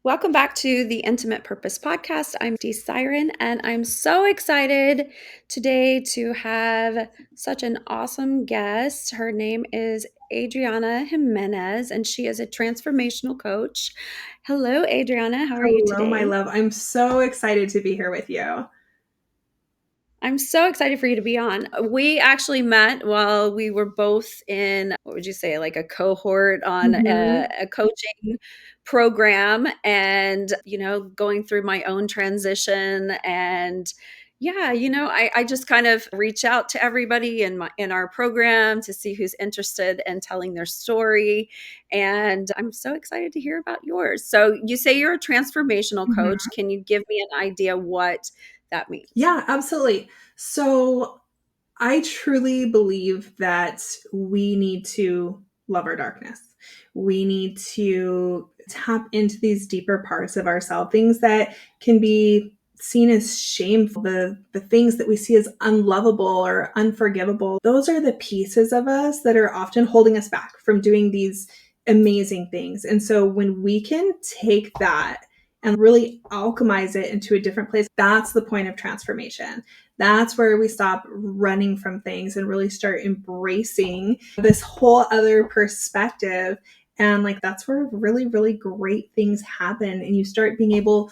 Welcome back to the Intimate Purpose Podcast. I'm Dee Siren, and I'm so excited today to have such an awesome guest. Her name is Adriana Jimenez, and she is a transformational coach. Hello, Adriana. How are you Hello, my today? love. I'm so excited to be here with you. I'm so excited for you to be on. We actually met while we were both in, what would you say, like a cohort on Mhm. a coaching program and, going through my own transition. And yeah, I just kind of reach out to everybody in our program to see who's interested in telling their story. And I'm so excited to hear about yours. So you say you're a transformational coach. Mhm. Can you give me an idea what that means? Yeah, absolutely. So I truly believe that we need to love our darkness. We need to tap into these deeper parts of ourselves, things that can be seen as shameful, the things that we see as unlovable or unforgivable. Those are the pieces of us that are often holding us back from doing these amazing things. And so when we can take that and really alchemize it into a different place, that's the point of transformation. That's where we stop running from things and really start embracing this whole other perspective. And like that's where really, really great things happen. And you start being able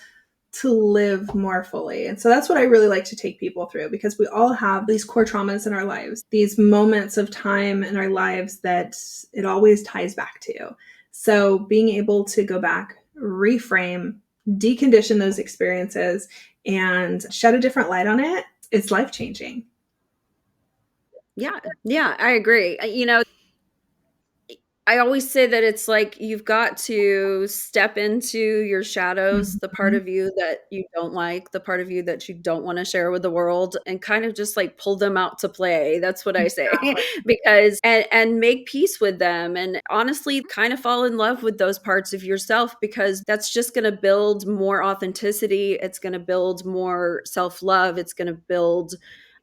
to live more fully. And so that's what I really like to take people through, because we all have these core traumas in our lives, these moments of time in our lives that it always ties back to. So being able to go back, reframe, decondition those experiences, and shed a different light on it, it's life changing. Yeah, yeah, I agree. I always say that it's like you've got to step into your shadows, the part Mhm. of you that you don't like, the part of you that you don't wanna share with the world, and kind of just, like, pull them out to play. That's what I say, Exactly. because and make peace with them, and honestly, kind of fall in love with those parts of yourself because that's just gonna build more authenticity, it's gonna build more self-love, it's gonna build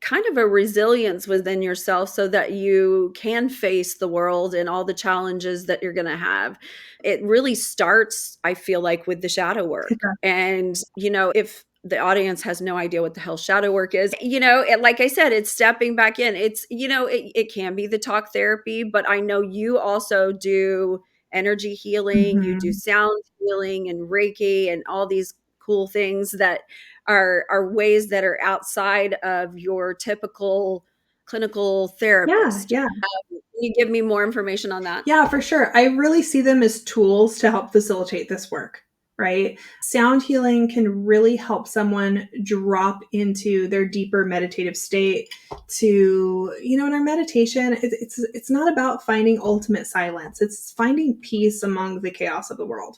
kind of a resilience within yourself so that you can face the world and all the challenges that you're going to have. It really starts, I feel like, with the shadow work. And, if the audience has no idea what the hell shadow work is, like I said, it's stepping back in. It can be the talk therapy, but I know you also do energy healing, you do Mhm. sound healing and Reiki and all these cool things that are ways that are outside of your typical clinical Yeah, therapist. yeah. Can you give me more information on that? Yeah, for sure. I really see them as tools to help facilitate this work, right? Sound healing can really help someone drop into their deeper meditative state to, in our meditation, it's not about finding ultimate silence. It's finding peace among the chaos of the world.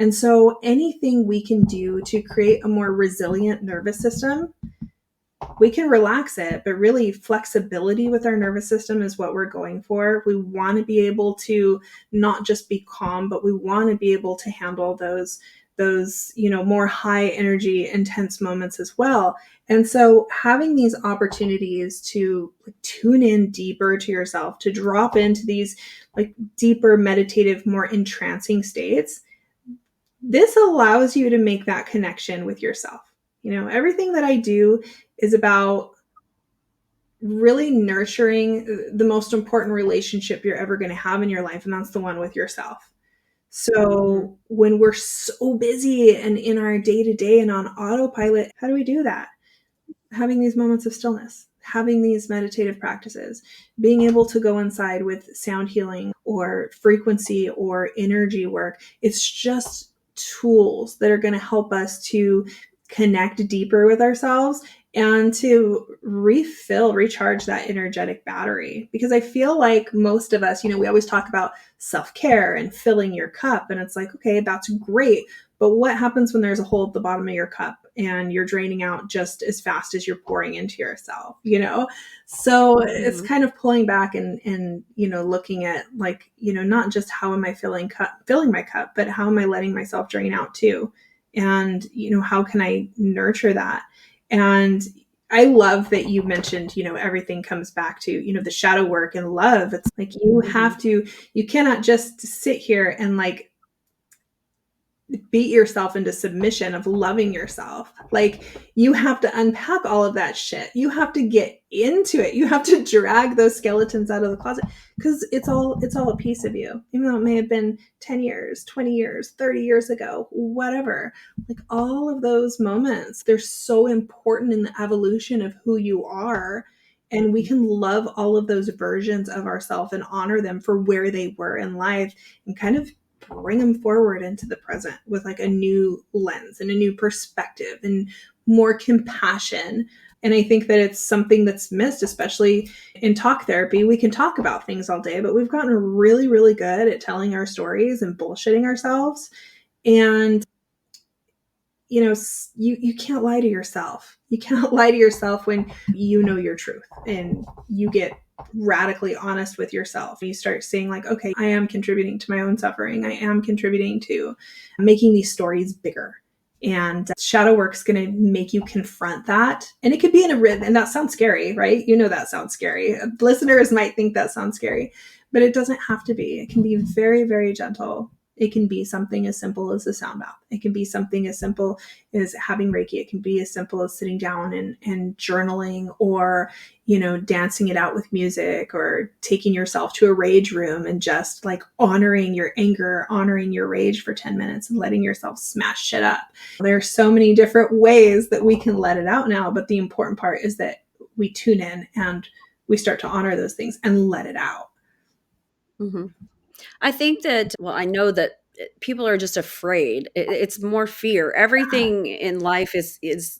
And so anything we can do to create a more resilient nervous system, we can relax it, but really flexibility with our nervous system is what we're going for. We want to be able to not just be calm, but we want to be able to handle those more high energy intense moments as well. And so having these opportunities to like, tune in deeper to yourself, to drop into these like deeper meditative, more entrancing states, this allows you to make that connection with yourself. Everything that I do is about really nurturing the most important relationship you're ever going to have in your life, and that's the one with yourself. Mhm. So when we're so busy and in our day to day and on autopilot, how do we do that? Having these moments of stillness, having these meditative practices, being able to go inside with sound healing or frequency or energy work. It's just tools that are going to help us to connect deeper with ourselves and to refill, recharge that energetic battery. Because I feel like most of us, we always talk about self care and filling your cup. And it's like, okay, that's great. But what happens when there's a hole at the bottom of your cup and you're draining out just as fast as you're pouring into yourself? So it's Mhm. kind of pulling back and looking at like, not just how am I filling my cup, but how am I letting myself drain out too? And, how can I nurture that? And I love that you mentioned, everything comes back to, the shadow work and love. It's like Mhm. you cannot just sit here and like beat yourself into submission of loving yourself. Like, you have to unpack all of that shit. You have to get into it. You have to drag those skeletons out of the closet, because it's all a piece of you, even though it may have been 10 years, 20 years, 30 years ago, whatever. Like, all of those moments, they're so important in the evolution of who you are. And we can love all of those versions of ourselves and honor them for where they were in life, and kind of bring them forward into the present with like a new lens and a new perspective and more compassion. And I think that it's something that's missed, especially in talk therapy. We can talk about things all day, but we've gotten really, really good at telling our stories and bullshitting ourselves. And you know, you can't lie to yourself. You can't lie to yourself when you know your truth and you get radically honest with yourself. You start saying like, okay, I am contributing to my own suffering. I am contributing to making these stories bigger. And shadow work's going to make you confront that. And it could be in a rhythm. And that sounds scary, right? You know, that sounds scary. Listeners might think that sounds scary, but it doesn't have to be. It can be very, very gentle. It can be something as simple as a sound bath. It can be something as simple as having Reiki. It can be as simple as sitting down and journaling, or, you know, dancing it out with music, or taking yourself to a rage room and just like honoring your anger, honoring your rage for 10 minutes and letting yourself smash shit up. There are so many different ways that we can let it out now, but the important part is that we tune in and we start to honor those things and let it out. Mm-hmm. I think that, well, I know that people are just afraid. It's more fear. Everything in life is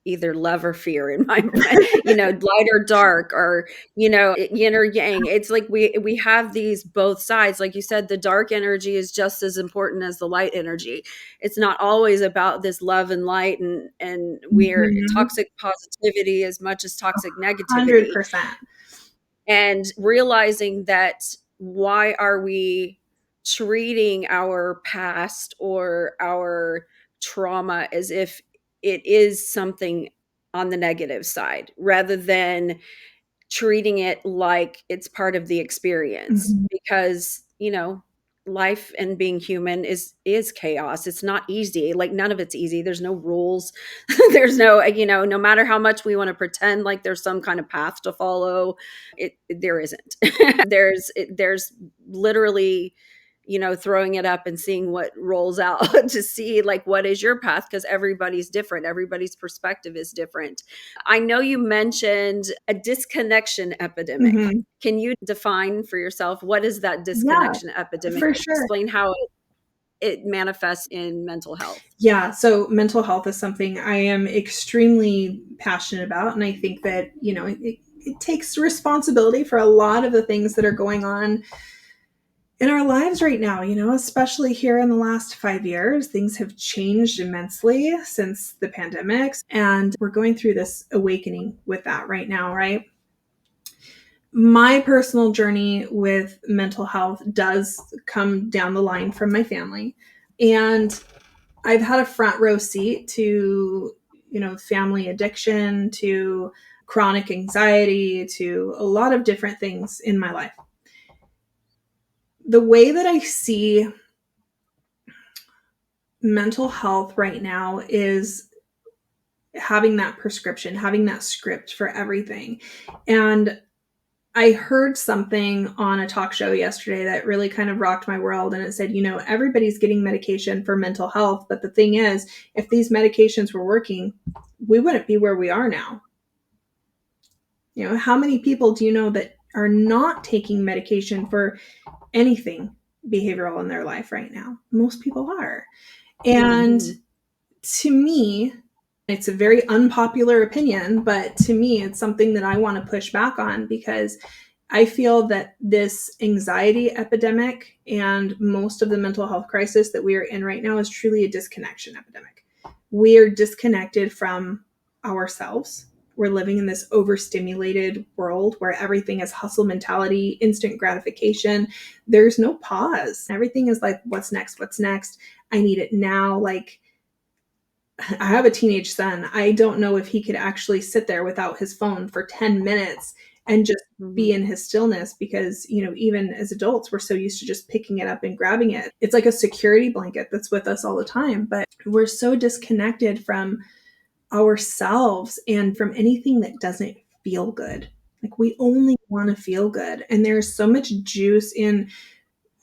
either love or fear in my mind, you know, light or dark, or, you know, yin or yang. It's like we have these both sides. Like you said, the dark energy is just as important as the light energy. It's not always about this love and light, and we're Mhm. toxic positivity as much as toxic negativity. 100%. And realizing that, why are we treating our past or our trauma as if it is something on the negative side, rather than treating it like it's part of the experience? Mhm. Because, you know, life and being human is chaos. It's not easy. Like, none of it's easy. There's no rules. There's no, you know, no matter how much we want to pretend like there's some kind of path to follow, there isn't. There's literally, you know, throwing it up and seeing what rolls out to see like what is your path, because everybody's different. Everybody's perspective is different. I know you mentioned a disconnection epidemic. Mhm. Can you define for yourself, what is that Yeah, disconnection epidemic? for sure. Explain how it manifests in mental health. Yeah, so mental health is something I am extremely passionate about. And I think that, you know, it takes responsibility for a lot of the things that are going on in our lives right now, you know, especially here in the last 5 years. Things have changed immensely since the pandemic. And we're going through this awakening with that right now, right? My personal journey with mental health does come down the line from my family. And I've had a front row seat to, you know, family addiction, to chronic anxiety, to a lot of different things in my life. The way that I see mental health right now is having that prescription, having that script for everything. And I heard something on a talk show yesterday that really kind of rocked my world. And it said, you know, everybody's getting medication for mental health. But the thing is, if these medications were working, we wouldn't be where we are now. You know, how many people do you know that are not taking medication for anything behavioral in their life right now? Most people are. And Mhm. to me, it's a very unpopular opinion, but to me, it's something that I want to push back on, because I feel that this anxiety epidemic and most of the mental health crisis that we are in right now is truly a disconnection epidemic. We are disconnected from ourselves. We're living in this overstimulated world where everything is hustle mentality, instant gratification. There's no pause. Everything is like, what's next? What's next? I need it now. Like, I have a teenage son. I don't know if he could actually sit there without his phone for 10 minutes and just be Mhm. in his stillness, because, even as adults, we're so used to just picking it up and grabbing it. It's like a security blanket that's with us all the time, but we're so disconnected from ourselves and from anything that doesn't feel good. Like, we only want to feel good. And there's so much juice in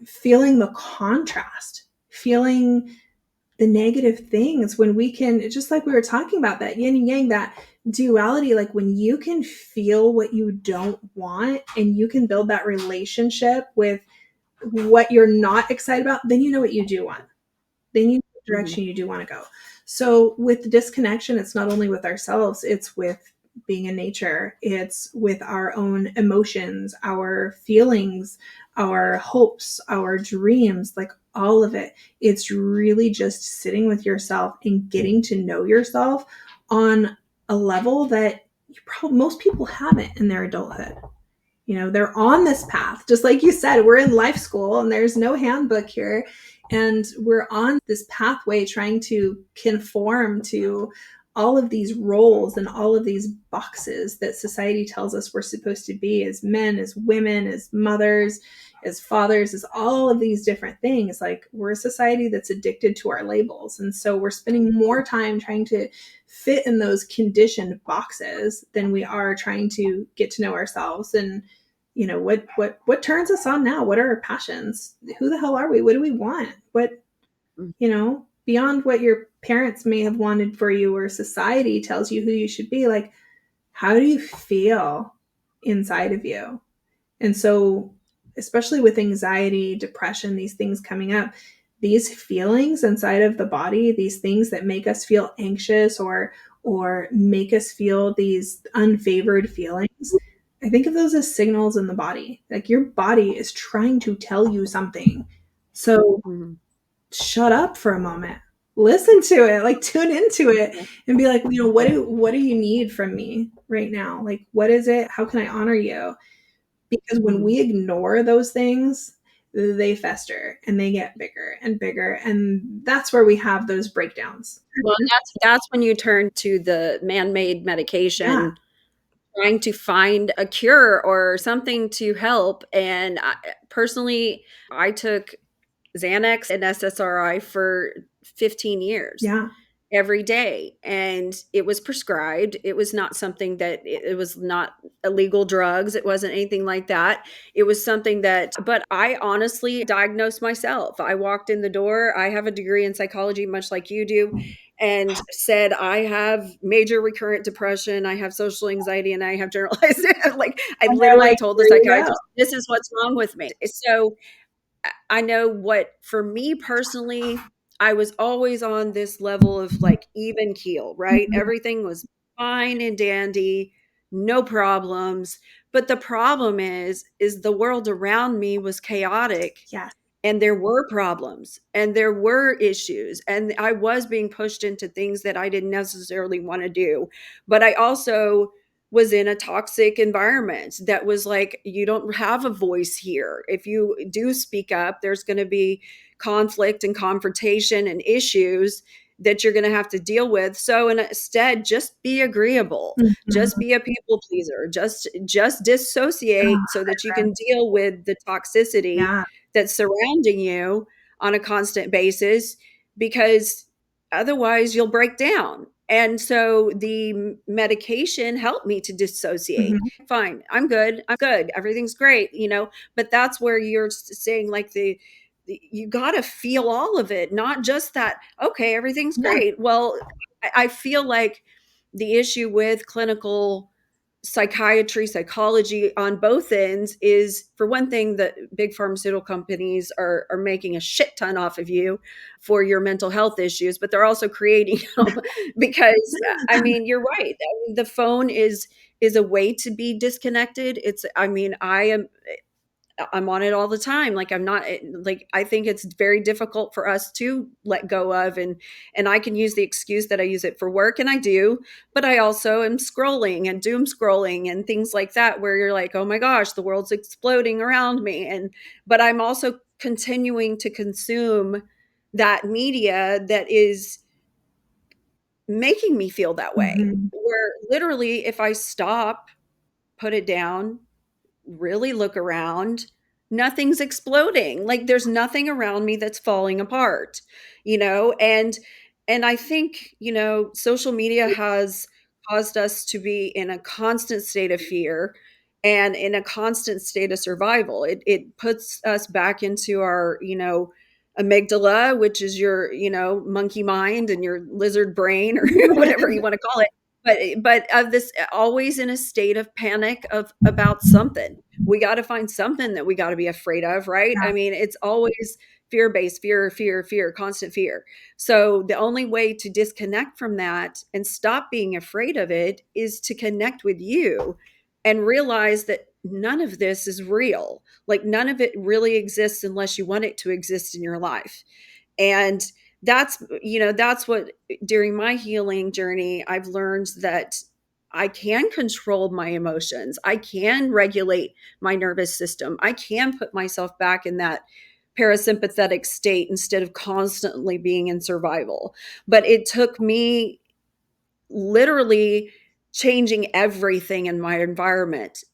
feeling the contrast, feeling the negative things, when we can, just like we were talking about, that yin and yang, that duality, like when you can feel what you don't want and you can build that relationship with what you're not excited about, then you know what you do want. Then you know the Mhm. direction you do want to go. So with the disconnection, it's not only with ourselves, it's with being in nature, it's with our own emotions, our feelings, our hopes, our dreams, like all of it. It's really just sitting with yourself and getting to know yourself on a level that most people haven't in their adulthood. They're on this path, just like you said, we're in life school and there's no handbook here, and we're on this pathway trying to conform to all of these roles and all of these boxes that society tells us we're supposed to be, as men, as women, as mothers, as fathers, as all of these different things. Like, we're a society that's addicted to our labels, and so we're spending more time trying to fit in those conditioned boxes than we are trying to get to know ourselves. And what turns us on now? What are our passions? Who the hell are we? What do we want? What, Mm. beyond what your parents may have wanted for you or society tells you who you should be, like, how do you feel inside of you? And so, especially with anxiety, depression, these things coming up, these feelings inside of the body, these things that make us feel anxious or make us feel these unfavored feelings, I think of those as signals in the body. Like, your body is trying to tell you something. So Mhm. shut up for a moment. Listen to it, like tune into it and be like, what do you need from me right now? Like, what is it? How can I honor you? Because when Mhm. we ignore those things, they fester and they get bigger and bigger. And that's where we have those breakdowns. Well, that's when you turn to the man-made Yeah. medication, trying to find a cure or something to help, and personally, I took Xanax and SSRI for 15 years. Yeah. Every day, and it was prescribed. It was not something that it was not illegal drugs. It wasn't anything like that. It was something that, but I honestly diagnosed myself. I walked in the door. I have a degree in psychology, much like you do, and said, I have major recurrent depression, I have social anxiety, and I have generalized like I And they're literally like, told the here you go. psychiatrist, this is what's wrong with me. So I know what, for me personally, I was always on this level of like even keel, right? Mhm. Everything was fine and dandy, no problems. But the problem is the world around me was chaotic, Yes. and there were problems and there were issues, and I was being pushed into things that I didn't necessarily want to do. But I also was in a toxic environment that was like, you don't have a voice here. If you do speak up, there's going to be conflict and confrontation and issues that you're going to have to deal with. So instead, just be agreeable, just Mhm. be a people pleaser, just dissociate so that you can deal with the toxicity Yeah. that's surrounding you on a constant basis, because otherwise you'll break down. And so the medication helped me to dissociate. Mhm. Fine, I'm good. I'm good. Everything's great, but that's where you're saying like you got to feel all of it, not just that, okay, everything's Yeah. great. Well, I feel like the issue with clinical psychiatry, psychology on both ends is, for one thing, that big pharmaceutical companies are making a shit ton off of you for your mental health issues, but they're also creating them because I mean, you're right. I mean, the phone is a way to be disconnected. It's, I mean, I'm on it all the time. Like, I'm not like, I think it's very difficult for us to let go of, and I can use the excuse that I use it for work, and I do, but I also am scrolling and doom scrolling and things like that, where you're like, oh my gosh, the world's exploding around me. And but I'm also continuing to consume that media that is making me feel that way. Mhm. Where literally if I stop put it down, really look around, nothing's exploding. Like there's nothing around me that's falling apart, you know? And I think, you know, social media has caused us to be in a constant state of fear and in a constant state of survival. It puts us back into our, you know, amygdala, which is your, you know, monkey mind and your lizard brain or whatever you want to call it. But of this always in a state of panic of about something. We got to find something that we got to be afraid of, right? Yeah. I mean, it's always fear based, fear, fear, fear, constant fear. So the only way to disconnect from that and stop being afraid of it is to connect with you and realize that none of this is real. Like none of it really exists unless you want it to exist in your life. And that's, you know, that's what during my healing journey I've learned, that I can control my emotions, I can regulate my nervous system, I can put myself back in that parasympathetic state instead of constantly being in survival. But it took me literally changing everything in my environment.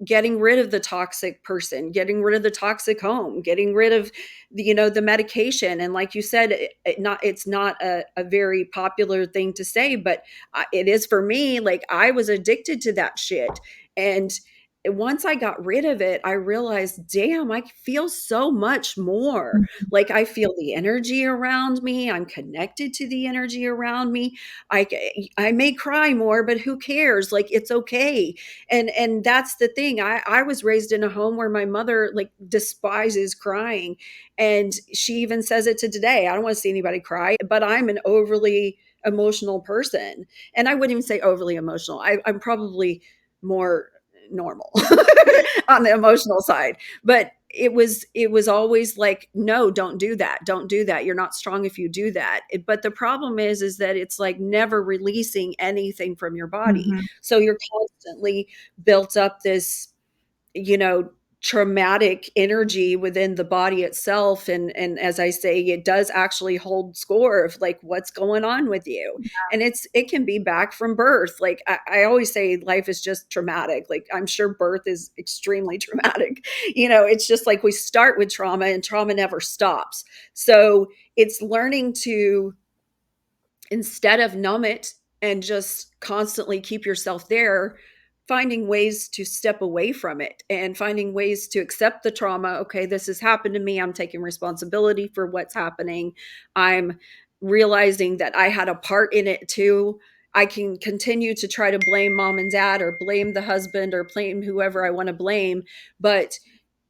Getting rid of the toxic person, getting rid of the toxic home, getting rid of the, you know, the medication. And like you said, it's not a very popular thing to say, but it is for me. Like I was addicted to that shit. And once I got rid of it, I realized, damn, I feel so much more. Like I feel the energy around me. I'm connected to the energy around me. I I may cry more, but who cares? Like it's okay. And that's the thing. I was raised in a home where my mother like despises crying, and she even says it to today. I don't want to see anybody cry, but I'm an overly emotional person, and I wouldn't even say overly emotional. I'm probably more normal on the emotional side, but it was always like, no, don't do that, don't do that, you're not strong if you do that. But the problem is that it's like never releasing anything from your body, Mm-hmm. so you're constantly built up this, you know, traumatic energy within the body itself. And as I say, it does actually hold score of like what's going on with you. And it can be back from birth. Like I always say life is just traumatic. Like I'm sure birth is extremely traumatic. You know, it's just like we start with trauma and trauma never stops. So it's learning to, instead of numb it and just constantly keep yourself there, finding ways to step away from it and finding ways to accept the trauma. Okay, this has happened to me. I'm taking responsibility for what's happening. I'm realizing that I had a part in it too. I can continue to try to blame mom and dad or blame the husband or blame whoever I want to blame, but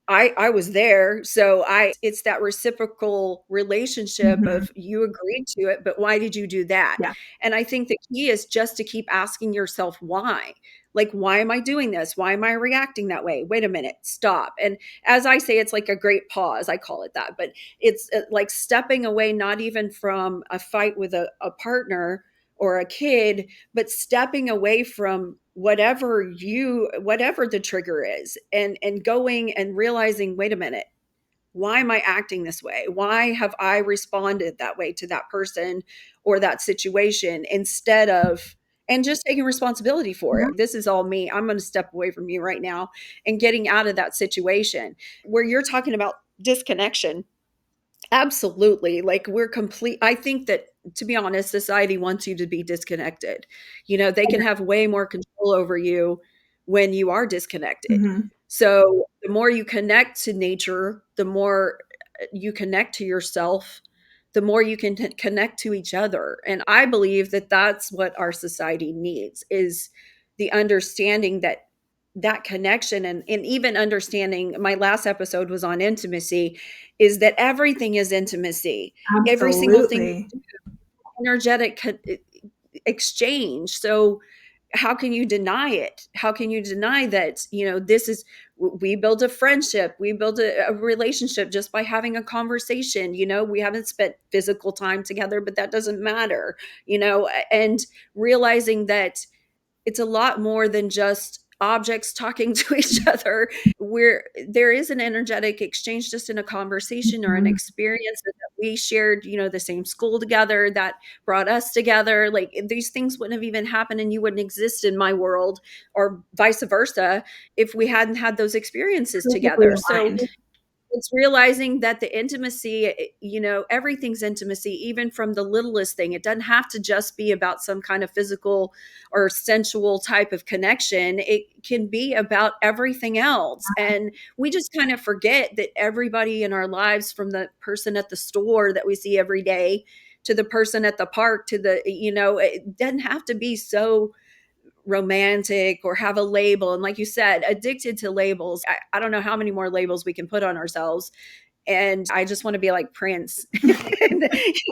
I was there. So I it's that reciprocal relationship Mm-hmm. of you agreed to it, but why did you do that? Yeah. And I think the key is just to keep asking yourself why. Like, why am I doing this? Why am I reacting that way? Wait a minute, stop. And as I say, it's like a great pause. I call it that, but it's like stepping away, not even from a fight with a partner or a kid, but stepping away from whatever the trigger is, and going and realizing, wait a minute, why am I acting this way? Why have I responded that way to that person or that situation, instead of, and just taking responsibility for Yeah. it. This is all me. I'm going to step away from you right now and getting out of that situation. Where you're talking about disconnection, absolutely. Like we're complete. I think that, to be honest, society wants you to be disconnected. You know, they can have way more control over you when you are disconnected. Mm-hmm. So the more you connect to nature, the more you connect to yourself, the more you can connect to each other. And I believe that that's what our society needs, is the understanding that that connection, and even understanding, my last episode was on intimacy, is that everything is intimacy. Every single thing, Absolutely. energetic exchange. So how can you deny it? How can you deny that, you know, this is, we build a friendship, we build a relationship just by having a conversation. You know, we haven't spent physical time together, but that doesn't matter, you know. And realizing that it's a lot more than just objects talking to each other, where there is an energetic exchange just in a conversation or an Mhm. experience that we shared, the same school together that brought us together. Like these things wouldn't have even happened and you wouldn't exist in my world or vice versa if we hadn't had those experiences Perfectly together. So aligned. it's realizing that the intimacy, everything's intimacy, even from the littlest thing. It doesn't have to just be about some kind of physical or sensual type of connection. It can be about everything else. And we just kind of forget that everybody in our lives, from the person at the store that we see every day to the person at the park to it doesn't have to be so romantic or have a label. And like you said, addicted to labels. I don't know how many more labels we can put on ourselves. And I just want to be like Prince.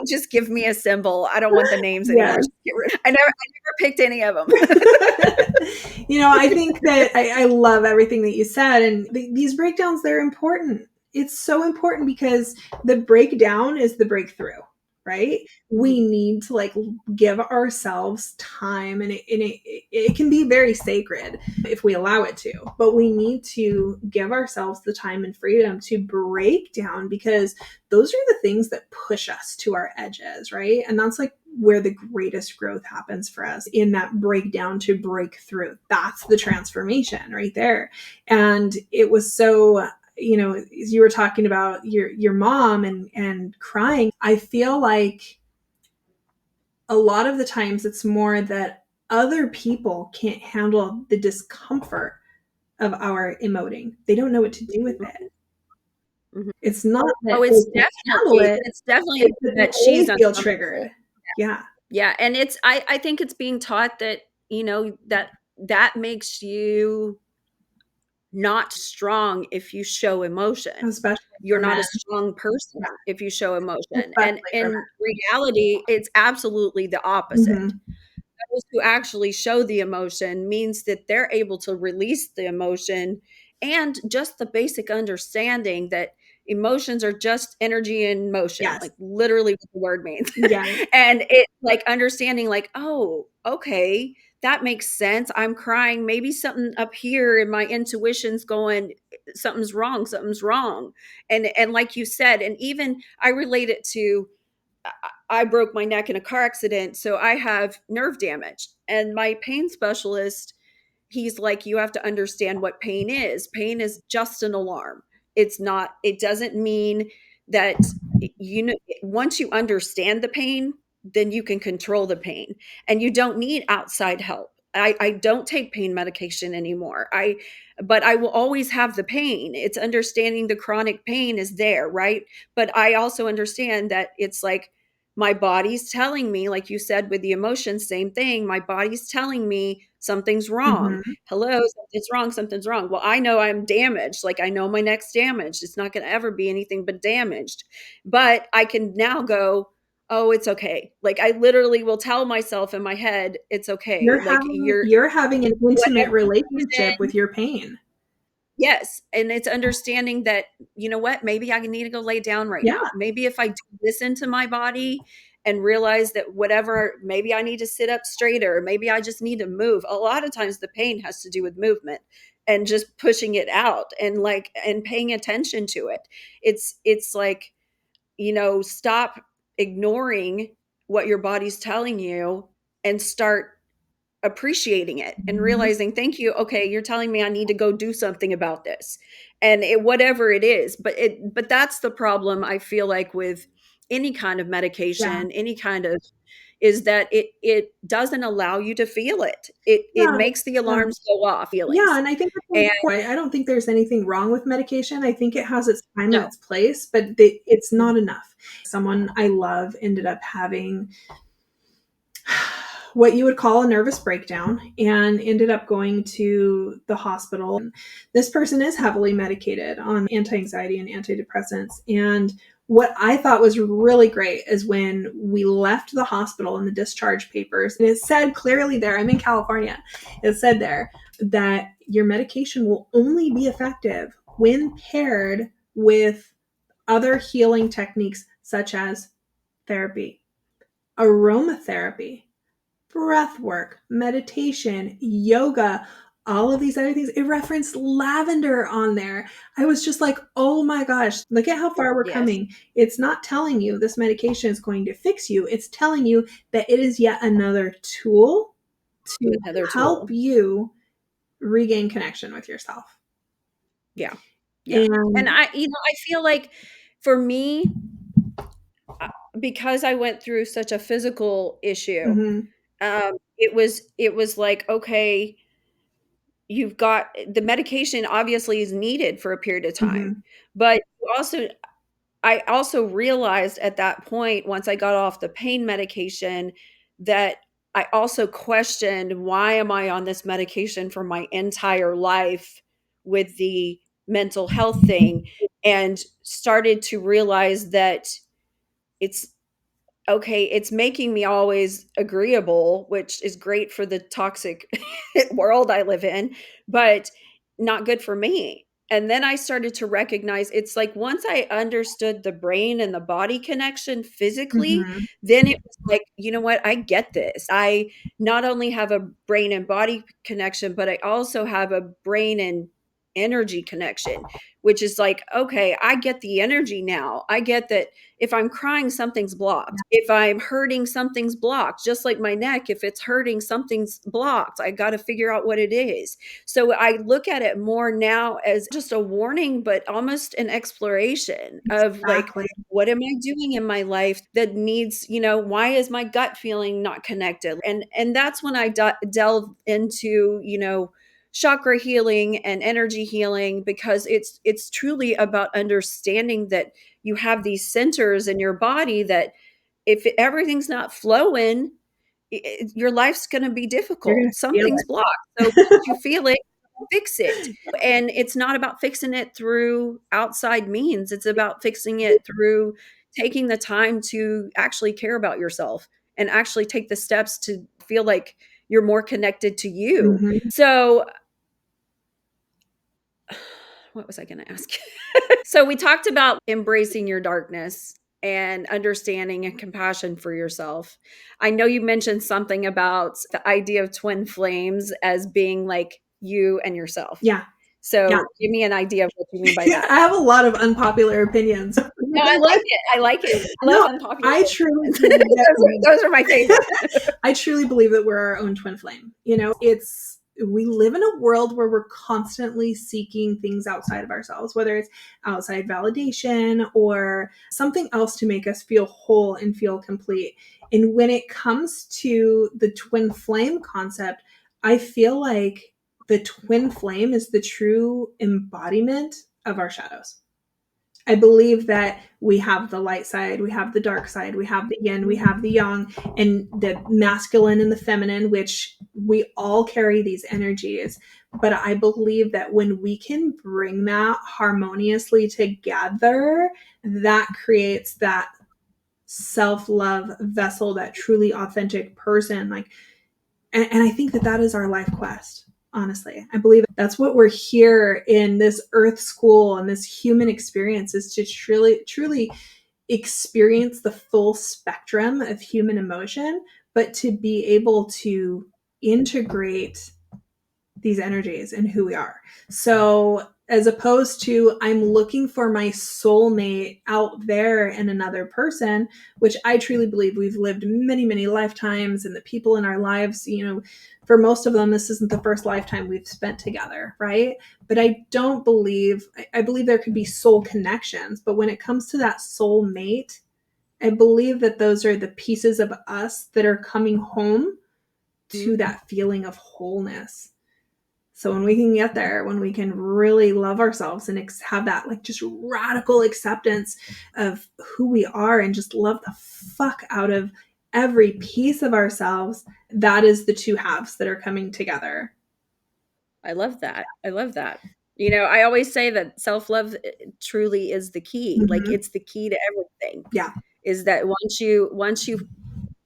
Just give me a symbol. I don't want the names anymore. Yes. I never picked any of them. I think that I love everything that you said. And these breakdowns, they're important. It's so important because the breakdown is the breakthrough, right? We need to like give ourselves time, and it can be very sacred if we allow it to, but we need to give ourselves the time and freedom to break down, because those are the things that push us to our edges, right? And that's like where the greatest growth happens for us, in that breakdown to breakthrough. That's the transformation right there. And it was so, as you were talking about your mom and crying, I feel like a lot of the times it's more that other people can't handle the discomfort of our emoting. They don't know what to do with it. Mhm. It's not that Oh, they can't handle it, it's definitely it's that that they she's feel triggered. uncomfortable. Yeah. Yeah, and I think it's being taught that, that makes you not strong if you show emotion. Especially You're for not a men. strong person Yeah, if you show emotion. And especially for in reality, it's absolutely the men. opposite. Those who actually show the emotion means that they're able to release the emotion, and just the basic understanding that emotions are just energy in motion, Yes. like literally what the word means. Yeah. And it's like understanding, like, oh, okay, that makes sense. I'm crying. Maybe something up here in my intuition's going, something's wrong, something's wrong. And like you said, and even I relate it to, I broke my neck in a car accident, so I have nerve damage. And my pain specialist, he's like, you have to understand what pain is. Pain is just an alarm. It doesn't mean that, once you understand the pain, then you can control the pain and you don't need outside help. I don't take pain medication anymore. But I will always have the pain. It's understanding the chronic pain is there, right? But I also understand that it's like my body's telling me, like you said with the emotions, same thing. My body's telling me something's wrong. Mhm. Hello, something's wrong, something's wrong. Well, I know I'm damaged. Like I know my neck's damaged. It's not going to ever be anything but damaged. But I can now go, oh, it's okay. Like I literally will tell myself in my head, it's okay. Like You're having an intimate whatever relationship season. with your pain. Yes, and it's understanding that, you know what, maybe I need to go lay down right Yeah. now. Maybe if I do listen to my body and realize that whatever, maybe I need to sit up straighter, maybe I just need to move. A lot of times the pain has to do with movement and just pushing it out and paying attention to it. It's like, stop ignoring what your body's telling you and start appreciating it and Mhm. realizing, thank you, okay, you're telling me I need to go do something about this, and whatever it is. But that's the problem, I feel like, with any kind of Yeah. medication, any kind of, is that it doesn't allow you to feel it. It Yeah. makes the Yeah. alarms go off Yeah, feelings. and I think that's really And cool. I don't think there's anything wrong with medication. I think it has its time and no. its place, but it's not enough. Someone I love ended up having what you would call a nervous breakdown and ended up going to the hospital. This person is heavily medicated on anti-anxiety and antidepressants. And what I thought was really great is when we left the hospital in the discharge papers, and it said clearly there, I'm in California, it said there that your medication will only be effective when paired with other healing techniques such as therapy, aromatherapy, breath work, meditation, yoga, all of these other things. It referenced lavender on there. I was just like, oh my gosh, look at how far we're Yes. coming. It's not telling you this medication is going to fix you. It's telling you that it is yet another tool to Another help tool. you regain connection with yourself. Yeah. Yeah. And And I feel like for me, because I went through such a physical issue, mhm, it was like, okay, you've got the medication obviously is needed for a period of time, mhm, but you also I also realized at that point, once I got off the pain medication, that I also questioned, why am I on this medication for my entire life with the mental health thing? And started to realize that it's okay, it's making me always agreeable, which is great for the toxic world I live in, but not good for me. And then I started to recognize it's like once I understood the brain and the body connection physically, mhm. then it was like, you know what? I get this. I not only have a brain and body connection, but I also have a brain and energy connection, which is like, okay, I get the energy now. I get that if I'm crying, something's blocked. If I'm hurting, something's blocked. Just like my neck, if it's hurting, something's blocked. I got to figure out what it is. So I look at it more now as just a warning, but almost an exploration of like, Exactly. what am I doing in my life that needs, why is my gut feeling not connected? And that's when I delve into, chakra healing and energy healing, because it's truly about understanding that you have these centers in your body that if everything's not flowing, your life's going to be You're gonna difficult. feel Something's blocked. So it. once you feel it, fix it. And it's not about fixing it through outside means. It's about fixing it through taking the time to actually care about yourself and actually take the steps to feel like you're more connected to you. Mhm. So what was I going to ask? So we talked about embracing your darkness and understanding and compassion for yourself. I know you mentioned something about the idea of twin flames as being like you and yourself. Yeah, yeah. So give me an idea of what you mean by I that. have a lot of unpopular opinions. No, I like it. I like it. I love No, unpopular I truly opinions. believe that those are my favorite. I truly believe that we're our own twin flame. It's we live in a world where we're constantly seeking things outside of ourselves, whether it's outside validation or something else to make us feel whole and feel complete. And when it comes to the twin flame concept, I feel like the twin flame is the true embodiment of our shadows. I believe that we have the light side, we have the dark side, we have the yin, we have the yang, and the masculine and the feminine, which we all carry these energies. But I believe that when we can bring that harmoniously together, that creates that self love vessel, that truly authentic person. And I think that that is our life quest. Honestly, I believe that's what we're here in this earth school and this human experience, is to truly experience the full spectrum of human emotion, but to be able to integrate these energies and who we are. So, as opposed to I'm looking for my soulmate out there in another person, which I truly believe we've lived many, many lifetimes, and the people in our lives, for most of them, this isn't the first lifetime we've spent together, right? But I don't believe, I believe there could be soul connections, but when it comes to that soulmate, I believe that those are the pieces of us that are coming home to Mhm. that feeling of wholeness. So when we can get there, when we can really love ourselves and have that like just radical acceptance of who we are and just love the fuck out of every piece of ourselves, that is the two halves that are coming together. I love that. I love that. I always say that self-love truly is the key. Like Mhm. it's the key to everything. Yeah. Is that once you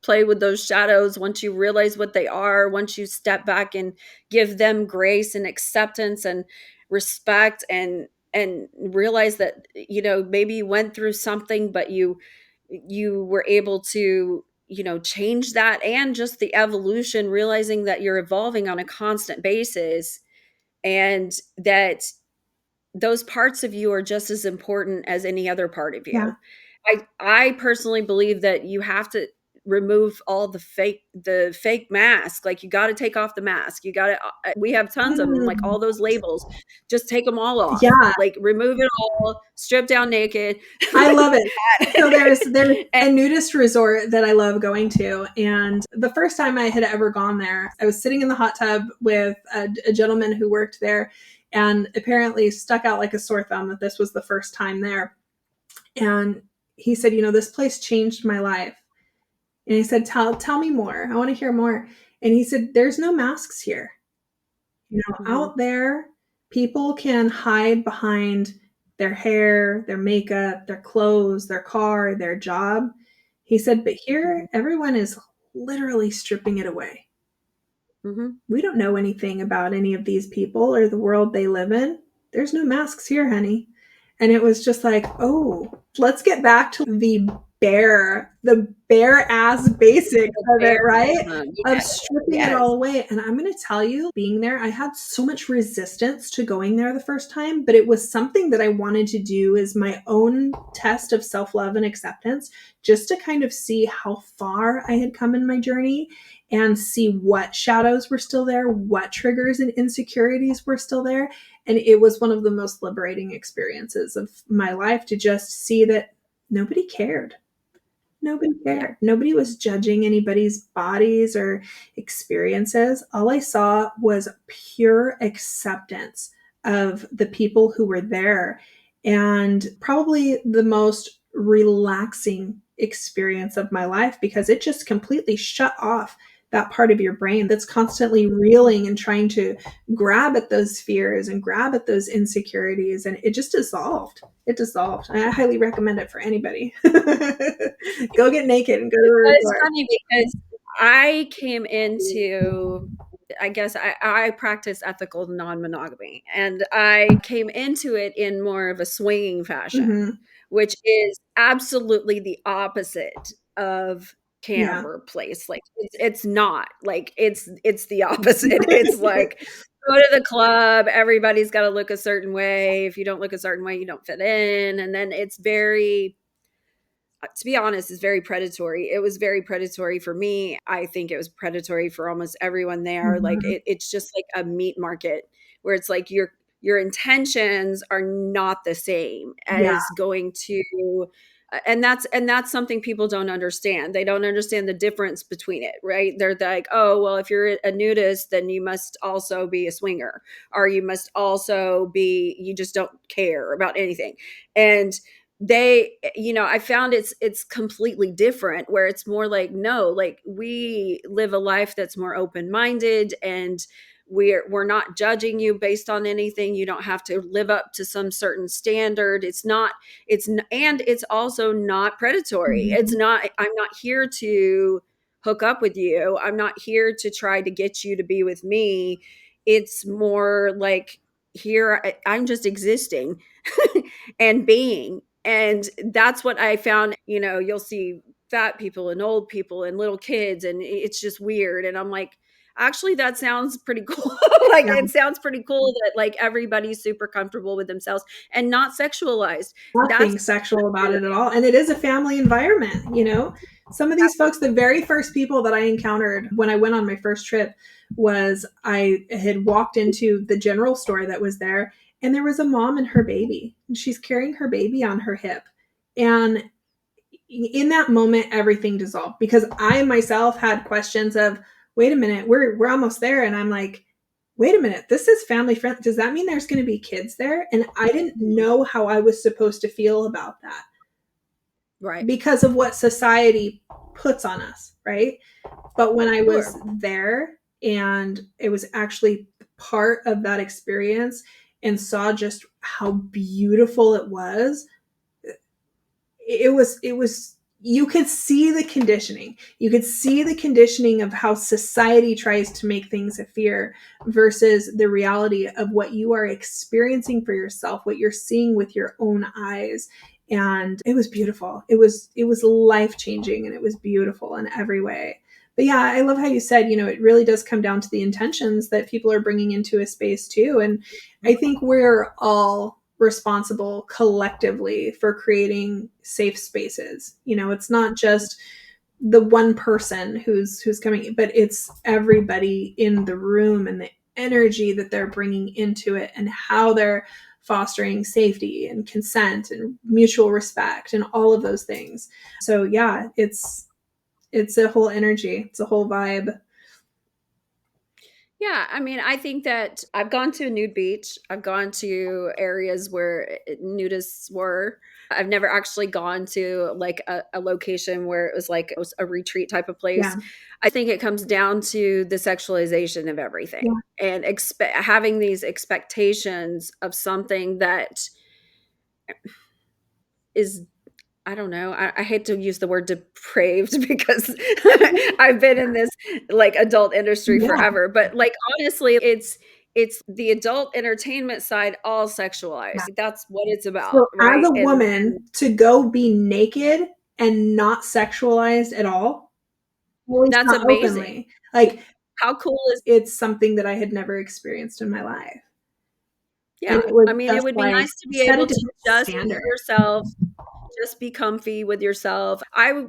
play with those shadows, once you realize what they are, once you step back and give them grace and acceptance and respect and realize that maybe you went through something, but you were able to change that, and just the evolution, realizing that you're evolving on a constant basis, and that those parts of you are just as important as any other part of Yeah. you. I personally believe that you have to remove all the fake mask. Like, you got to take off the mask. You got to we have tons of them, like Mm, all those labels. Just take them all off. yeah, Like, remove it all, strip down naked. I love it. So there's And a nudist resort that I love going to, and the first time I had ever gone there, I was sitting in the hot tub with a gentleman who worked there, and apparently stuck out like a sore thumb that this was the first time there. And he said, "You know, this place changed my life." And I said, "Tell me more. I want to hear more." And he said, "There's no masks here. You know, Mhm, out there, people can hide behind their hair, their makeup, their clothes, their car, their job." He said, "But mhm, here, everyone is literally stripping it away. mhm. We don't know anything about any of these people or the world they live in. There's no masks here, honey." And it was just like, oh, let's get back to the bare ass basics The of it, bare right? minimum. Of Yes, stripping it all yes. away. And I'm going to tell you, being there, I had so much resistance to going there the first time, but it was something that I wanted to do as my own test of self love and acceptance, just to kind of see how far I had come in my journey and see what shadows were still there, what triggers and insecurities were still there. And it was one of the most liberating experiences of my life to just see that nobody cared. Nobody Yeah, cared. Nobody was judging anybody's bodies or experiences. All I saw was pure acceptance of the people who were there. And probably the most relaxing experience of my life, because it just completely shut off that part of your brain that's constantly reeling and trying to grab at those fears and grab at those insecurities. And it just dissolved. It dissolved. I highly recommend it for anybody. Go get naked and go to a it's resort. funny because I came into I guess I practice ethical non-monogamy, and I came into it in more of a swinging fashion, Hmm. which is absolutely the opposite of camp Yeah. or place. Like, it's not like it's the opposite. It's like, go to the club, everybody's got to look a certain way. If you don't look a certain way, you don't fit in, and then it's very, to be honest, is very predatory. It was very predatory for me. I think it was predatory for almost everyone there. Like, Hmm. it's just like a meat market where it's like your intentions are not the same Yeah. as going to and that's something people don't understand. They don't understand the difference between it, right? They're like, "Oh, well, if you're a nudist, then you must also be a swinger, or you must also be you just don't care about anything." And I found it's completely different, where it's more like, no, like, we live a life that's more open-minded, and we're not judging you based on anything. You don't have to live up to some certain standard. And it's also not predatory. It's Hmm. not I'm not here to hook up with you. I'm not here to try to get you to be with me. It's more like, here I'm just existing and being. And that's what I found. You'll see fat people and old people and little kids, and it's just weird. And I'm like, actually, that sounds pretty cool. Like, Yeah. it sounds pretty cool that, like, everybody's super comfortable with themselves and not sexualized. That's Nothing sexual about it at all. And it is a family environment, you know? Some of these folks, the very first people that I encountered when I went on my first trip, was I had walked into the general store that was there, and there was a mom and her baby. And she's carrying her baby on her hip. And in that moment, everything dissolved, because I myself had questions of, wait a minute, we're almost there. And I'm like, wait a minute, this is family friendly. Does that mean there's going to be kids there? And I didn't know how I was supposed to feel about that right. because of what society puts on us, right? But when I was Sure. there and it was actually part of that experience and saw just how beautiful it was you could see the conditioning. You could see the conditioning of how society tries to make things a fear versus the reality of what you are experiencing for yourself, what you're seeing with your own eyes. And it was beautiful. It was life changing, and it was beautiful in every way. But yeah, I love how you said, it really does come down to the intentions that people are bringing into a space too. And I think we're all responsible collectively for creating safe spaces. It's not just the one person who's coming, but it's everybody in the room and the energy that they're bringing into it and how they're fostering safety and consent and mutual respect and all of those things. So yeah, it's a whole energy, it's a whole vibe. Yeah, I mean, I think that I've gone to a nude beach. I've gone to areas where nudists were. I've never actually gone to like a location where it was a retreat type of place. Yeah. I think it comes down to the sexualization of everything Yeah. and having these expectations of something that is, I don't know. I hate to use the word depraved because I've been in this like adult industry Yeah. forever, but like honestly, it's the adult entertainment side all Yeah. sexualized. That's what it's about, So as right? a And woman to go be naked and not sexualized at all, at least that's not amazing. openly, like How cool is it's something that I had never experienced in my life. And Yeah. it was I mean, it just would be like nice to be set a able to different just be standard. yourself, just be comfy with yourself.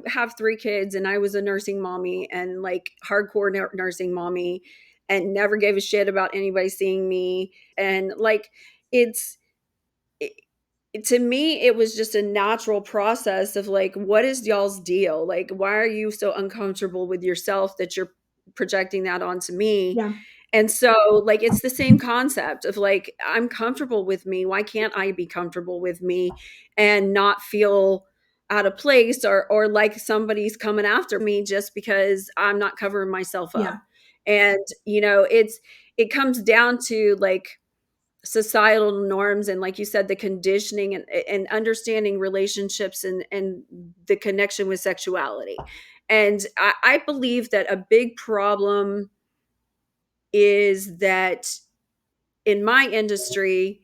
Have 3 kids and I was a nursing mommy and like hardcore nursing mommy and never gave a shit about anybody seeing me. And like, it's, it, to me, it was just a natural process of like, what is y'all's deal? Like, why are you so uncomfortable with yourself that you're projecting that onto me? Yeah. And so, like, it's the same concept of like, I'm comfortable with me. Why can't I be comfortable with me and not feel out of place or like somebody's coming after me just because I'm not covering myself up? Yeah. And, it comes down to like societal norms and like you said, the conditioning and understanding relationships and the connection with sexuality. And I believe that a big problem is that in my industry,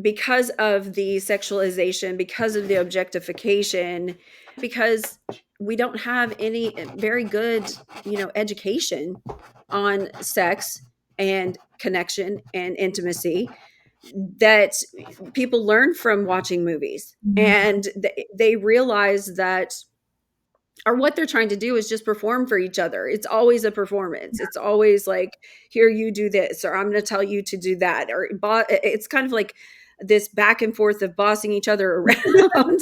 because of the sexualization, because of the objectification, because we don't have any very good, education on sex and connection and intimacy that people learn from watching movies Mhm. and they realize that or what they're trying to do is just perform for each other. It's always a performance. It's always like, here, you do this, or I'm going to tell you to do that. Or it's kind of like this back and forth of bossing each other around.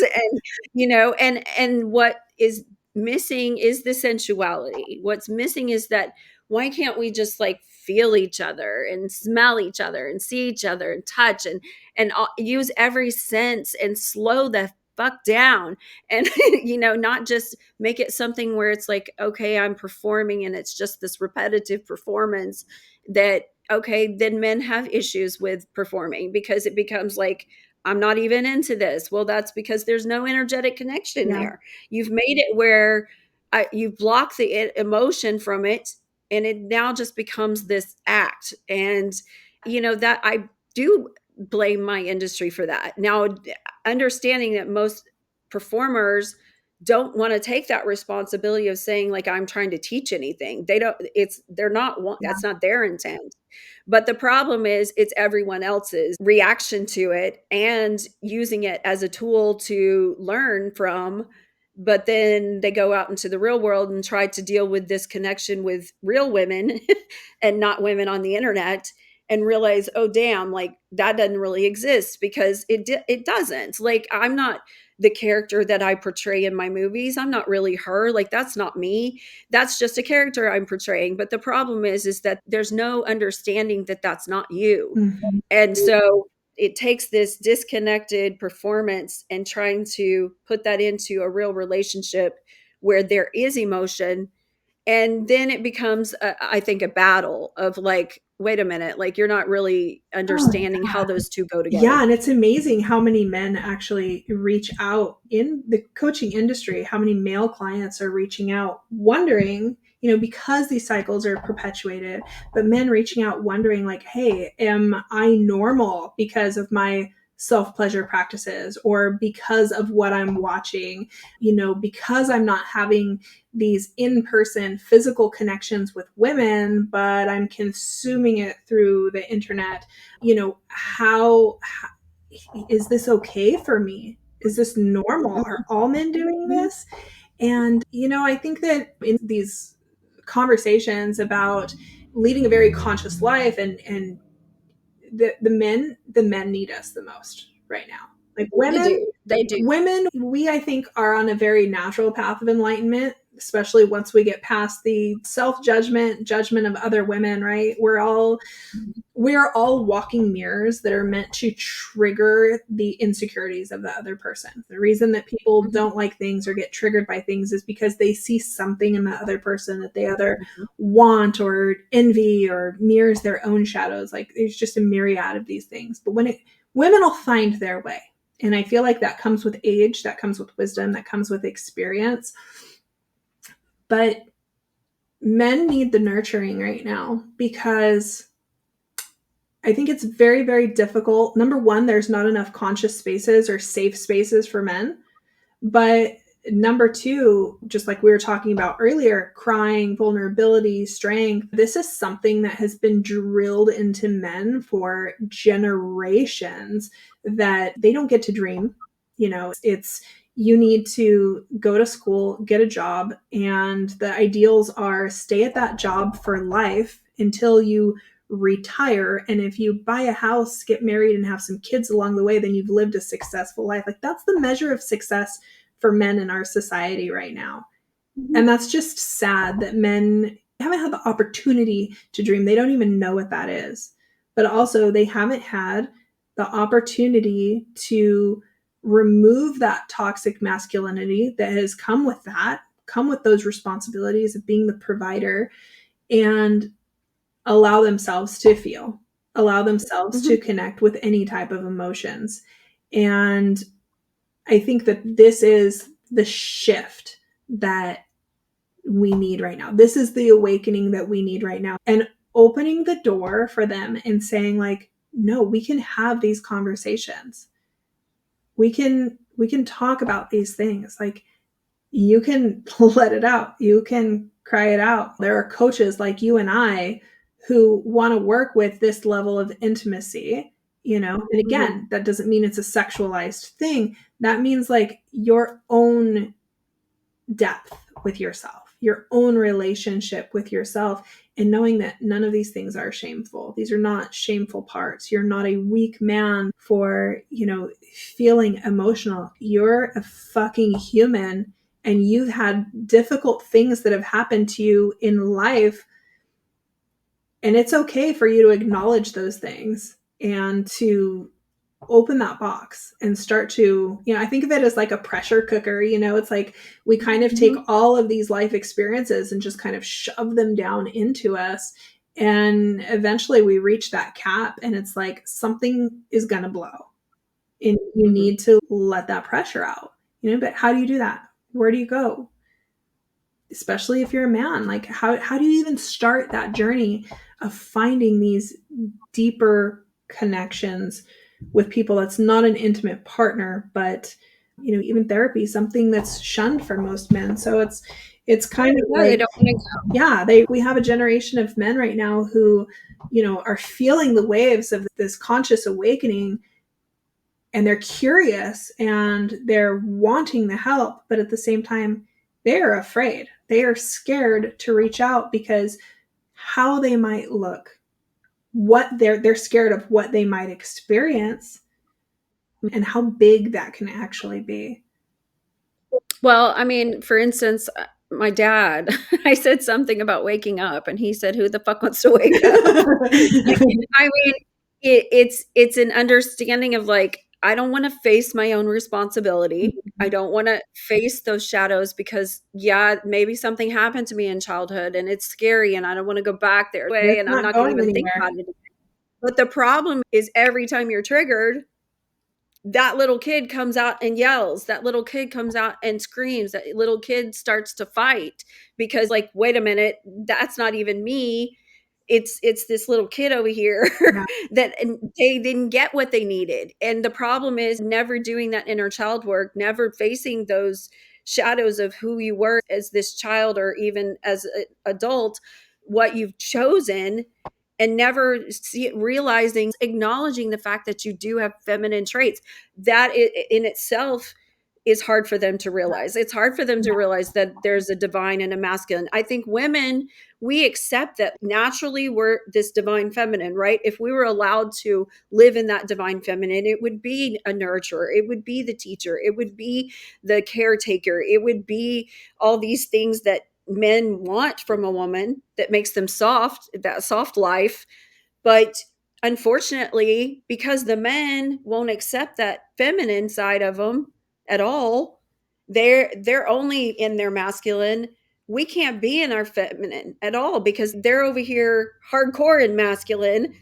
And, and what is missing is the sensuality. What's missing is that why can't we just like feel each other and smell each other and see each other and touch and use every sense and slow the fuck down and not just make it something where it's like, okay, I'm performing and it's just this repetitive performance that, okay, then men have issues with performing because it becomes like, I'm not even into this. Well, that's because there's no energetic connection Yeah. there. You've made it where you've blocked the emotion from it and it now just becomes this act. And, that I do blame my industry for that. Now, understanding that most performers don't want to take that responsibility of saying like I'm trying to teach anything. They're not Yeah. that's not their intent. But the problem is it's everyone else's reaction to it and using it as a tool to learn from, but then they go out into the real world and try to deal with this connection with real women and not women on the internet and realize, oh damn, like that doesn't really exist because it doesn't. Like I'm not the character that I portray in my movies. I'm not really her. Like that's not me. That's just a character I'm portraying. But the problem is that there's no understanding that that's not you. Mhm. And so it takes this disconnected performance and trying to put that into a real relationship where there is emotion, and then it becomes I think a battle of like, wait a minute, like you're not really Oh, understanding how those two go yeah, together. and it's amazing how many men actually reach out in the coaching industry, how many male clients are reaching out wondering, because these cycles are perpetuated, but men reaching out wondering like, "Hey, am I normal because of my self-pleasure practices, or because of what I'm watching, because I'm not having these in-person physical connections with women, but I'm consuming it through the internet. How is this okay for me? Is this normal? Are all men doing this? And I think that in these conversations about leading a very conscious life, and the men need us the most right now. Like They women, do. They do. we, I think, are on a very natural path of enlightenment, especially once we get past the judgment of other women, right? We're all walking mirrors that are meant to trigger the insecurities of the other person. The reason that people don't like things or get triggered by things is because they see something in the other person that they either want or envy, or mirrors their own shadows. Like, there's just a myriad of these things. But women will find their way. And I feel like that comes with age, that comes with wisdom, that comes with experience. But men need the nurturing right now, because I think it's very, very difficult. Number one, there's not enough conscious spaces or safe spaces for men. But number two, just like we were talking about earlier, crying, vulnerability, strength, this is something that has been drilled into men for generations, that they don't get to dream. It's you need to go to school, get a job, and the ideals are stay at that job for life until you retire. And if you buy a house, get married, and have some kids along the way, then you've lived a successful life. Like, that's the measure of success for men in our society right now. And that's just sad that men haven't had the opportunity to dream. They don't even know what that is. But also, they haven't had the opportunity to remove that toxic masculinity that has come with those responsibilities of being the provider, and allow themselves to feel, allow themselves to connect with any type of emotions. And I think that this is the shift that we need right now. This is the awakening that we need right now. And opening the door for them and saying, like, no, we can have these conversations. We can talk about these things. Like, you can let it out. You can cry it out. There are coaches like you and I who want to work with this level of intimacy, and again, that doesn't mean it's a sexualized thing. That means, like, your own depth with yourself, your own relationship with yourself, and knowing that none of these things are shameful. These are not shameful parts. You're not a weak man for, feeling emotional. You're a fucking human, and you've had difficult things that have happened to you in life. And it's okay for you to acknowledge those things and to open that box and start to, I think of it as like a pressure cooker. It's like we kind of take all of these life experiences and just kind of shove them down into us. And eventually we reach that cap, and it's like something is going to blow. And you need to let that pressure out. But how do you do that? Where do you go? Especially if you're a man, like, how do you even start that journey of finding these deeper connections with people that's not an intimate partner, but even therapy, something that's shunned for most men. So it's kind of like, they don't want to go. Yeah, we have a generation of men right now who are feeling the waves of this conscious awakening, and they're curious and they're wanting the help, but at the same time they're afraid. They are scared to reach out because how they might look, what they're scared of what they might experience, and how big that can actually be. Well, I mean, for instance, my dad, I said something about waking up, and he said, "Who the fuck wants to wake up?" I mean, it's an understanding of, like, I don't want to face my own responsibility. I don't want to face those shadows because, yeah, maybe something happened to me in childhood and it's scary, and I don't want to go back there. It's And I'm not not going to going even think anywhere. about it. But the problem is, every time you're triggered, that little kid comes out and yells. That little kid comes out and screams. That little kid starts to fight because, like, wait a minute, that's not even me. it's this little kid over here Yeah. that they didn't get what they needed. And the problem is never doing that inner child work, never facing those shadows of who you were as this child or even as an adult, what you've chosen, and never realizing, acknowledging the fact that you do have feminine traits. That in itself is hard for them to realize. It's hard for them to realize that there's a divine and a masculine. I think women, we accept that naturally we're this divine feminine, right? If we were allowed to live in that divine feminine, it would be a nurturer, it would be the teacher, it would be the caretaker, it would be all these things that men want from a woman that makes them soft, that soft life. But unfortunately, because the men won't accept that feminine side of them at all, they're only in their masculine. We can't be in our feminine at all because they're over here hardcore in masculine